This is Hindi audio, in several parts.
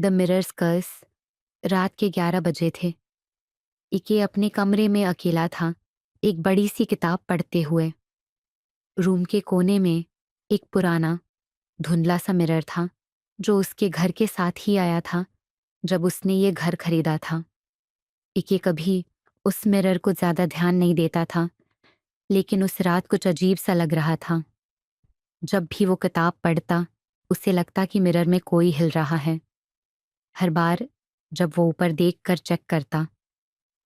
द मिरर्स कर्स। रात के 11 बजे थे। इके अपने कमरे में अकेला था, एक बड़ी सी किताब पढ़ते हुए। रूम के कोने में एक पुराना धुंधला सा मिरर था जो उसके घर के साथ ही आया था जब उसने ये घर खरीदा था। इके कभी उस मिरर को ज्यादा ध्यान नहीं देता था, लेकिन उस रात कुछ अजीब सा लग रहा था। जब भी वो किताब पढ़ता, उसे लगता कि मिरर में कोई हिल रहा है। हर बार जब वो ऊपर देखकर चेक करता,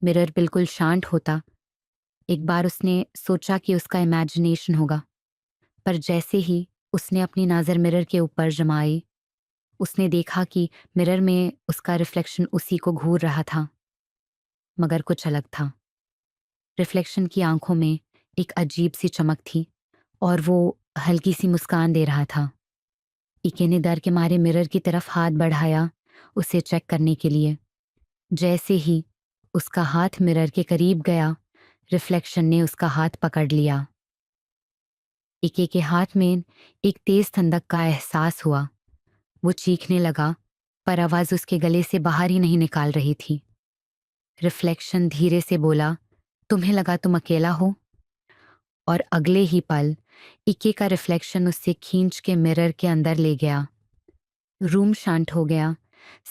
मिरर बिल्कुल शांत होता। एक बार उसने सोचा कि उसका इमेजिनेशन होगा, पर जैसे ही उसने अपनी नज़र मिरर के ऊपर जमाई, उसने देखा कि मिरर में उसका रिफ्लेक्शन उसी को घूर रहा था, मगर कुछ अलग था। रिफ्लेक्शन की आंखों में एक अजीब सी चमक थी और वो हल्की सी मुस्कान दे रहा था। इके ने डर के मारे मिरर की तरफ हाथ बढ़ाया उसे चेक करने के लिए। जैसे ही उसका हाथ मिरर के करीब गया, रिफ्लेक्शन ने उसका हाथ पकड़ लिया। इके के हाथ में एक तेज ठंडक का एहसास हुआ। वो चीखने लगा, पर आवाज उसके गले से बाहर ही नहीं निकाल रही थी। रिफ्लेक्शन धीरे से बोला, तुम्हें लगा तुम अकेला हो? और अगले ही पल इके का रिफ्लेक्शन उससे खींच के मिरर के अंदर ले गया। रूम शांत हो गया,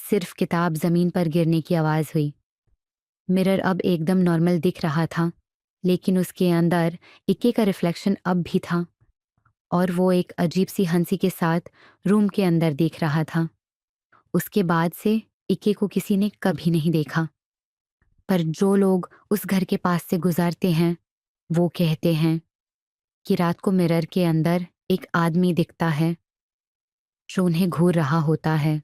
सिर्फ किताब जमीन पर गिरने की आवाज हुई। मिरर अब एकदम नॉर्मल दिख रहा था, लेकिन उसके अंदर इक्के का रिफ्लेक्शन अब भी था और वो एक अजीब सी हंसी के साथ रूम के अंदर देख रहा था। उसके बाद से इक्के को किसी ने कभी नहीं देखा, पर जो लोग उस घर के पास से गुजरते हैं वो कहते हैं कि रात को मिरर के अंदर एक आदमी दिखता है जो उन्हें घूर रहा होता है।